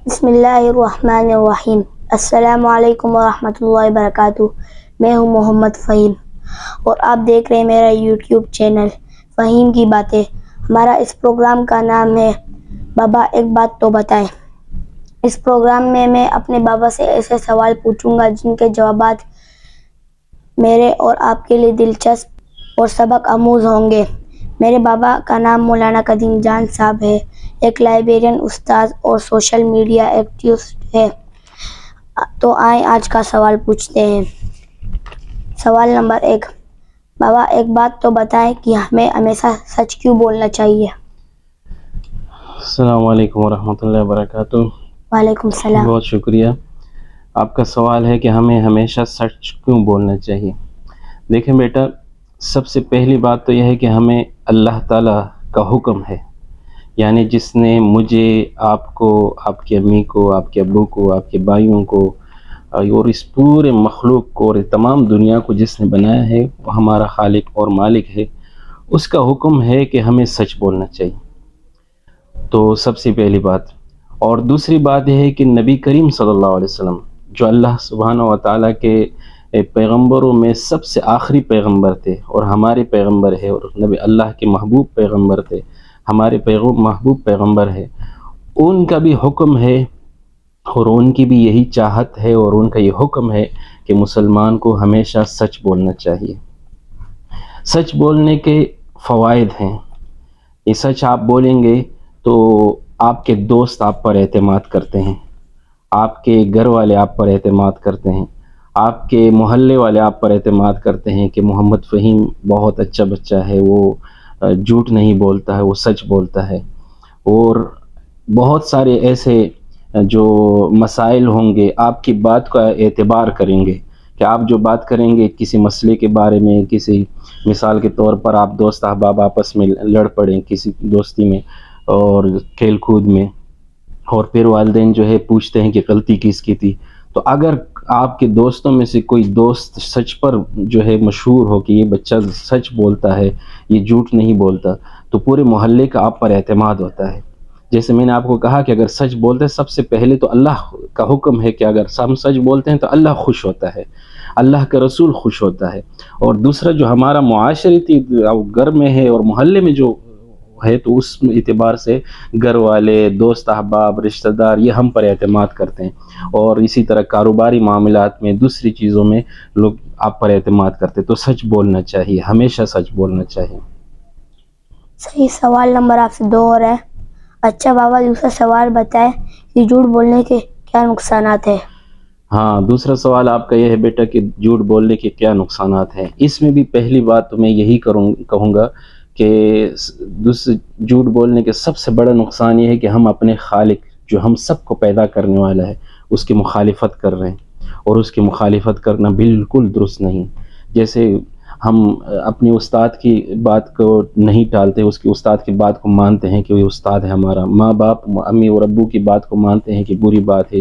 بسم اللہ الرحمن الرحیم۔ السلام علیکم ورحمۃ اللہ وبرکاتہ۔ میں ہوں محمد فہیم اور آپ دیکھ رہے ہیں میرا یوٹیوب چینل فہیم کی باتیں۔ ہمارا اس پروگرام کا نام ہے بابا ایک بات تو بتائیں۔ اس پروگرام میں میں اپنے بابا سے ایسے سوال پوچھوں گا جن کے جوابات میرے اور آپ کے لیے دلچسپ اور سبق آموز ہوں گے۔ میرے بابا کا نام مولانا قدیم جان صاحب ہے، ایک لائبریرین، استاذ اور سوشل میڈیا ایکٹیوسٹ ہے۔ تو آئیں آج کا سوال پوچھتے ہیں۔ سوال نمبر 1، بابا ایک بات تو بتائیں کہ ہمیں ہمیشہ سچ کیوں بولنا چاہیے؟ السلام علیکم ورحمۃ اللہ وبرکاتہ۔ وعلیکم السلام۔ بہت شکریہ۔ آپ کا سوال ہے کہ ہمیں ہمیشہ سچ کیوں بولنا چاہیے۔ دیکھیں بیٹا، سب سے پہلی بات تو یہ ہے کہ ہمیں اللہ تعالیٰ کا حکم ہے، یعنی جس نے مجھے، آپ کو، آپ کی امی کو، آپ کے ابو کو، آپ کے بھائیوں کو اور اس پورے مخلوق کو اور تمام دنیا کو جس نے بنایا ہے وہ ہمارا خالق اور مالک ہے۔ اس کا حکم ہے کہ ہمیں سچ بولنا چاہیے، تو سب سے پہلی بات۔ اور دوسری بات یہ ہے کہ نبی کریم صلی اللہ علیہ وسلم جو اللہ سبحانہ و تعالیٰ کے پیغمبروں میں سب سے آخری پیغمبر تھے اور ہمارے پیغمبر ہے، اور نبی اللہ کے محبوب پیغمبر تھے، ہمارے محبوب پیغمبر ہے، ان کا بھی حکم ہے اور ان کی بھی یہی چاہت ہے اور ان کا یہ حکم ہے کہ مسلمان کو ہمیشہ سچ بولنا چاہیے۔ سچ بولنے کے فوائد ہیں۔ یہ سچ آپ بولیں گے تو آپ کے دوست آپ پر اعتماد کرتے ہیں، آپ کے گھر والے آپ پر اعتماد کرتے ہیں، آپ کے محلے والے آپ پر اعتماد کرتے ہیں کہ محمد فہیم بہت اچھا بچہ ہے، وہ جھوٹ نہیں بولتا ہے، وہ سچ بولتا ہے۔ اور بہت سارے ایسے جو مسائل ہوں گے آپ کی بات کا اعتبار کریں گے کہ آپ جو بات کریں گے کسی مسئلے کے بارے میں، کسی مثال کے طور پر آپ دوست احباب آپس میں لڑ پڑیں کسی دوستی میں اور کھیل کود میں، اور پھر والدین جو ہے پوچھتے ہیں کہ غلطی کس کی تھی، تو اگر آپ کے دوستوں میں سے کوئی دوست سچ پر جو ہے مشہور ہو کہ یہ بچہ سچ بولتا ہے، یہ جھوٹ نہیں بولتا، تو پورے محلے کا آپ پر اعتماد ہوتا ہے۔ جیسے میں نے آپ کو کہا کہ اگر سچ بولتے ہیں، سب سے پہلے تو اللہ کا حکم ہے کہ اگر ہم سچ بولتے ہیں تو اللہ خوش ہوتا ہے، اللہ کا رسول خوش ہوتا ہے۔ اور دوسرا جو ہمارا معاشرتی گھر میں ہے اور محلے میں جو ہے، تو اس اعتبار سے گھر والے، دوست احباب، رشتہ دار یہ ہم پر اعتماد کرتے ہیں، اور اسی طرح کاروباری معاملات میں، دوسری چیزوں میں لوگ آپ پر اعتماد کرتے ہیں۔ تو سچ بولنا چاہیے، ہمیشہ سچ بولنا چاہیے۔ صحیح۔ سوال نمبر آپ سے 2 اور ہے۔ اچھا بابا، دوسرا سوال بتائیں کہ جھوٹ بولنے کے کیا نقصانات ہیں؟ ہاں، دوسرا سوال آپ کا یہ ہے بیٹا کہ جھوٹ بولنے کے کیا نقصانات ہیں۔ اس میں بھی پہلی بات تو میں یہی کہوں گا کہ جھوٹ بولنے کے سب سے بڑا نقصان یہ ہے کہ ہم اپنے خالق جو ہم سب کو پیدا کرنے والا ہے اس کی مخالفت کر رہے ہیں، اور اس کی مخالفت کرنا بالکل درست نہیں۔ جیسے ہم اپنے استاد کی بات کو نہیں ٹالتے، اس کے استاد کی بات کو مانتے ہیں کہ وہ استاد ہے ہمارا، ماں باپ، امی اور ابو کی بات کو مانتے ہیں کہ بری بات ہے،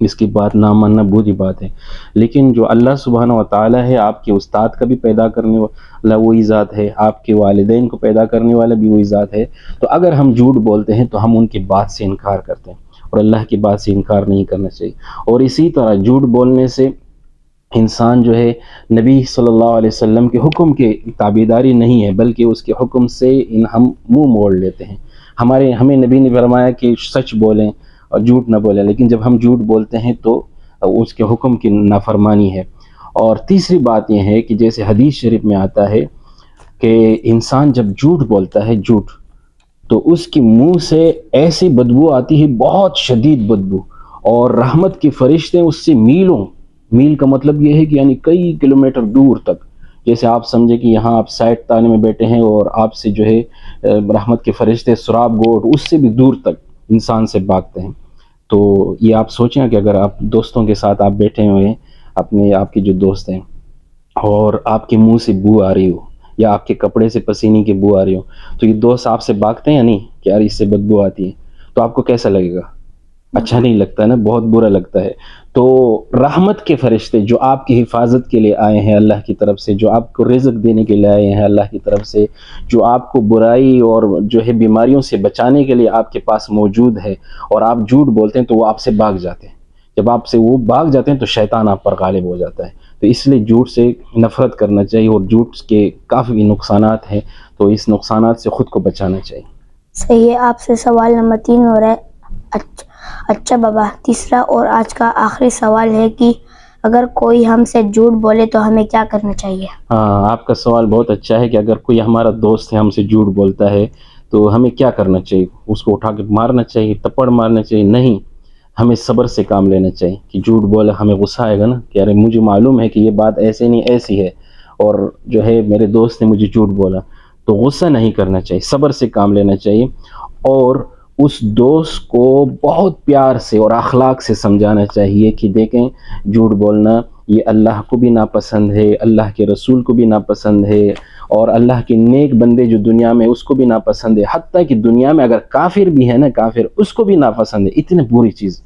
اس کی بات نہ ماننا بری بات ہے، لیکن جو اللہ سبحانہ و تعالیٰ ہے، آپ کے استاد کا بھی پیدا کرنے والا وہی ذات ہے، آپ کے والدین کو پیدا کرنے والا بھی وہی ذات ہے۔ تو اگر ہم جھوٹ بولتے ہیں تو ہم ان کی بات سے انکار کرتے ہیں، اور اللہ کی بات سے انکار نہیں کرنا چاہیے۔ اور اسی طرح جھوٹ بولنے سے انسان جو ہے نبی صلی اللہ علیہ وسلم کے حکم کے تابعداری نہیں ہے، بلکہ اس کے حکم سے ہم منہ موڑ لیتے ہیں۔ ہمیں نبی نے فرمایا کہ سچ بولیں اور جھوٹ نہ بولیں، لیکن جب ہم جھوٹ بولتے ہیں تو اس کے حکم کی نافرمانی ہے۔ اور تیسری بات یہ ہے کہ جیسے حدیث شریف میں آتا ہے کہ انسان جب جھوٹ بولتا ہے، جھوٹ، تو اس کی منہ سے ایسی بدبو آتی ہے، بہت شدید بدبو، اور رحمت کے فرشتے اس سے میلوں، میل کا مطلب یہ ہے کہ یعنی کئی کلومیٹر دور تک، جیسے آپ سمجھے کہ یہاں آپ سائٹ تانے میں بیٹھے ہیں اور آپ سے جو ہے رحمت کے فرشتے سراب گوٹ اس سے بھی دور تک انسان سے بھاگتے ہیں۔ تو یہ آپ سوچیں کہ اگر آپ دوستوں کے ساتھ آپ بیٹھے ہوئے ہیں، آپ کے جو دوست ہیں، اور آپ کے منہ سے بو آ رہی ہو یا آپ کے کپڑے سے پسینے کی بو آ رہی ہو، تو یہ دوست آپ سے بھاگتے ہیں یا نہیں کہ یار اس سے بدبو آتی ہے، تو آپ کو کیسا لگے گا؟ اچھا نہیں لگتا نا, بہت برا لگتا ہے. تو رحمت کے فرشتے جو آپ کی حفاظت کے لیے آئے ہیں اللہ کی طرف سے, جو آپ کو رزق دینے کے لیے آئے ہیں اللہ کی طرف سے, جو آپ کو برائی اور جو ہے بیماریوں سے بچانے کے لیے آپ کے پاس موجود ہے, اور آپ جھوٹ بولتے ہیں تو وہ آپ سے بھاگ جاتے ہیں. جب آپ سے وہ بھاگ جاتے ہیں تو شیطان آپ پر غالب ہو جاتا ہے. تو اس لیے جھوٹ سے نفرت کرنا چاہیے, اور جھوٹ کے کافی نقصانات ہیں, تو اس نقصانات سے خود کو بچانا چاہیے. صحیح ہے. آپ سے سوال نمبر 3 ہو رہا ہے. اچھا بابا, تیسرا اور آج کا آخری سوال ہے کہ اگر کوئی ہم سے جھوٹ بولے تو ہمیں کیا کرنا چاہیے؟ ہاں, آپ کا سوال بہت اچھا ہے کہ اگر کوئی ہمارا دوست ہے ہم سے جھوٹ بولتا ہے تو ہمیں کیا کرنا چاہیے؟ اس کو اٹھا کے مارنا چاہیے, تپڑ مارنا چاہیے؟ نہیں, ہمیں صبر سے کام لینا چاہیے. کہ جھوٹ بولا, ہمیں غصہ آئے گا نا کہ ارے مجھے معلوم ہے کہ یہ بات ایسے نہیں ایسی ہے, اور جو ہے میرے دوست نے مجھے جھوٹ بولا, تو غصہ نہیں کرنا چاہیے, صبر سے کام لینا چاہیے. اور اس دوست کو بہت پیار سے اور اخلاق سے سمجھانا چاہیے کہ دیکھیں جھوٹ بولنا یہ اللہ کو بھی ناپسند ہے, اللہ کے رسول کو بھی ناپسند ہے, اور اللہ کے نیک بندے جو دنیا میں اس کو بھی ناپسند ہے, حتیٰ کہ دنیا میں اگر کافر بھی ہے نا, کافر اس کو بھی ناپسند ہے. اتنی بری چیز,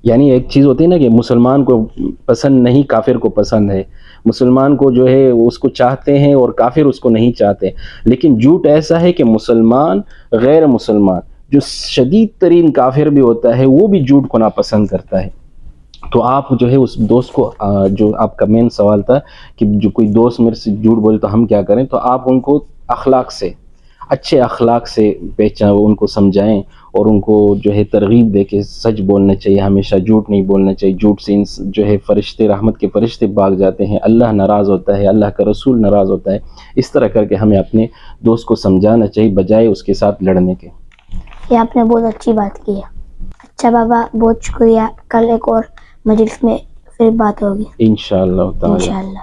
یعنی ایک چیز ہوتی ہے نا کہ مسلمان کو پسند نہیں, کافر کو پسند ہے. مسلمان کو جو ہے اس کو چاہتے ہیں اور کافر اس کو نہیں چاہتے. لیکن جھوٹ ایسا ہے کہ مسلمان, غیر مسلمان, جو شدید ترین کافر بھی ہوتا ہے وہ بھی جھوٹ کو ناپسند کرتا ہے. تو آپ جو ہے اس دوست کو, جو آپ کا مین سوال تھا کہ جو کوئی دوست میرے سے جھوٹ بولے تو ہم کیا کریں, تو آپ ان کو اخلاق سے, اچھے اخلاق سے ان کو سمجھائیں, اور ان کو جو ہے ترغیب دے کے سچ بولنا چاہیے, ہمیشہ جھوٹ نہیں بولنا چاہیے. جھوٹ سے جو ہے فرشتے, رحمت کے فرشتے بھاگ جاتے ہیں, اللہ ناراض ہوتا ہے, اللہ کا رسول ناراض ہوتا ہے. اس طرح کر کے ہمیں اپنے دوست کو سمجھانا چاہیے بجائے اس کے ساتھ لڑنے کے. یہ آپ نے بہت اچھی بات کی ہے. اچھا بابا, بہت شکریہ. کل ایک اور مجلس میں پھر بات ہوگی انشاءاللہ تعالی. انشاءاللہ.